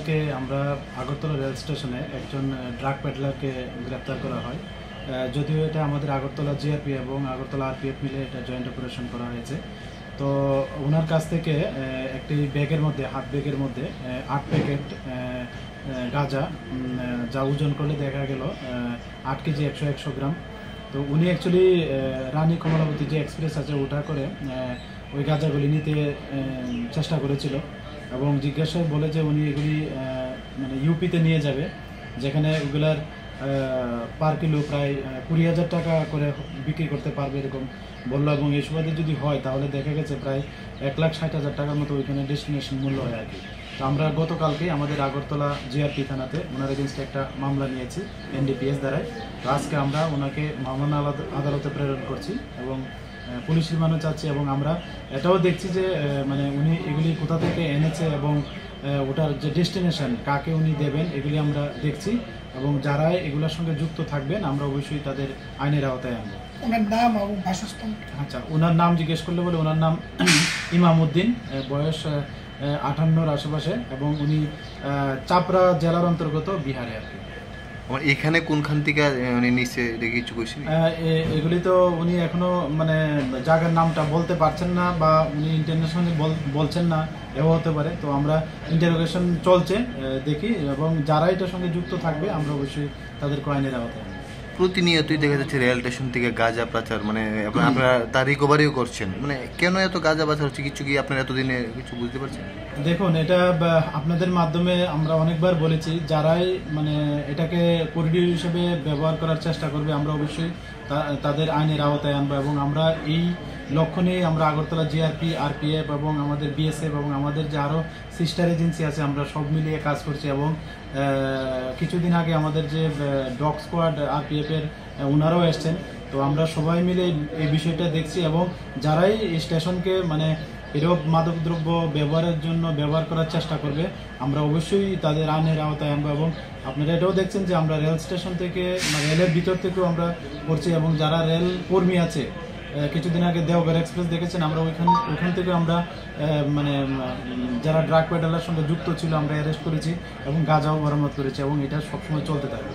গতকালকে আমরা আগরতলা রেল স্টেশনে একজন ড্রাগ পেডলারকে গ্রেপ্তার করা হয়। যদিও এটা আমাদের আগরতলা জিআরপি এবং আগরতলা আরপিএফ মিলে এটা জয়েন্ট অপারেশন করা হয়েছে। তো ওনার কাছ থেকে একটি ব্যাগের মধ্যে হাত ব্যাগের মধ্যে 8 প্যাকেট গাঁজা, যা ওজন করলে দেখা গেল 8 কেজি 100 গ্রাম। তো উনি অ্যাকচুয়ালি রানী কমলাবতী যে এক্সপ্রেস আছে ওটা করে ওই গাঁজাগুলি নিতে চেষ্টা করেছিল এবং জিজ্ঞাসায় বলে যে উনি এগুলি মানে ইউপিতে নিয়ে যাবে, যেখানে ওগুলার পার কিলো প্রায় 20,000 টাকা করে বিক্রি করতে পারবে এরকম বললো। এবং এই সুবাদে যদি হয় তাহলে দেখা গেছে প্রায় 1,60,000 টাকার মতো ওইখানে ডেস্টিনেশন মূল্য হয় আর কি। তো আমরা গতকালকে আমাদের আগরতলা জিআরপি থানাতে ওনার এগেনস্টে একটা মামলা নিয়েছি এনডিপিএস দ্বারাই। তো আজকে আমরা ওনাকে মামলা আদালতে প্রেরণ করছি এবং পুলিশ রিমান্ডও চাচ্ছি। এবং আমরা এটাও দেখছি যে মানে উনি এগুলি কোথা থেকে এনেছে এবং ওটার যে ডেস্টিনেশন কাকে উনি দেবেন এগুলি আমরা দেখছি এবং যারা এগুলোর সঙ্গে যুক্ত থাকবেন আমরা অবশ্যই তাদের আইনের আওতায় আনবো। ওনার নাম এবং বাসস্থান? আচ্ছা, ওনার নাম জিজ্ঞেস করলে বলে ওনার নাম ইমামউদ্দিন, বয়স 58-র আশেপাশে এবং উনি চাপড়া জেলার অন্তর্গত বিহারে আর কি। এখানে কোনখান থেকে উনি নিচে কিছু কইছেন? এগুলি তো উনি এখনো মানে জায়গার নামটা বলতে পারছেন না বা উনি ইন্টারন্যাশনালি বলছেন না, এও হতে পারে। তো আমরা ইন্টারোগেশন চলছে, দেখি এবং যারা এটার সঙ্গে যুক্ত থাকবে আমরা অবশ্যই তাদেরকে আইনের আওতায় আনবো। প্রতিনিয়তই দেখা যাচ্ছে রেল স্টেশন থেকে গাঁজা পাচার, মানে আপনারা তার রিকভারিও করছেন, মানে কেন এত গাঁজা পাচার হচ্ছে কিছু কি আপনারা এতদিনে কিছু বুঝতে পারছেন? দেখুন, এটা আপনাদের মাধ্যমে আমরা অনেকবার বলেছি, যারাই মানে এটাকে করিডোর হিসেবে ব্যবহার করার চেষ্টা করবে আমরা অবশ্যই তাদের আইনের আওতায় আনবো। এবং আমরা এই লক্ষ্য নিয়ে আমরা আগরতলা জিআরপি, আরপিএফ এবং আমাদের বিএসএফ এবং আমাদের যে আরও সিস্টার এজেন্সি আছে আমরা সব মিলিয়ে কাজ করছি। এবং কিছুদিন আগে আমাদের যে ডগ স্কোয়াড আরপিএফের ওনারাও এসছেন। তো আমরা সবাই মিলে এই বিষয়টা দেখছি এবং যারাই এই স্টেশনকে মানে এরূপ মাদকদ্রব্য ব্যবহার করার চেষ্টা করবে আমরা অবশ্যই তাদের আইনের আওতায় আনবো। এবং আপনারা এটাও দেখছেন যে আমরা রেল স্টেশন থেকে রেলের ভিতর থেকেও আমরা করছি এবং যারা রেল কর্মী আছে, কিছুদিন আগে দেওঘর এক্সপ্রেস দেখেছেন, আমরা ওইখান থেকে আমরা মানে যারা ড্রাগ পেডালার সঙ্গে যুক্ত ছিল আমরা অ্যারেস্ট করেছি এবং গাঁজাও বরামদ করেছি এবং এটা সবসময় চলতে থাকবে।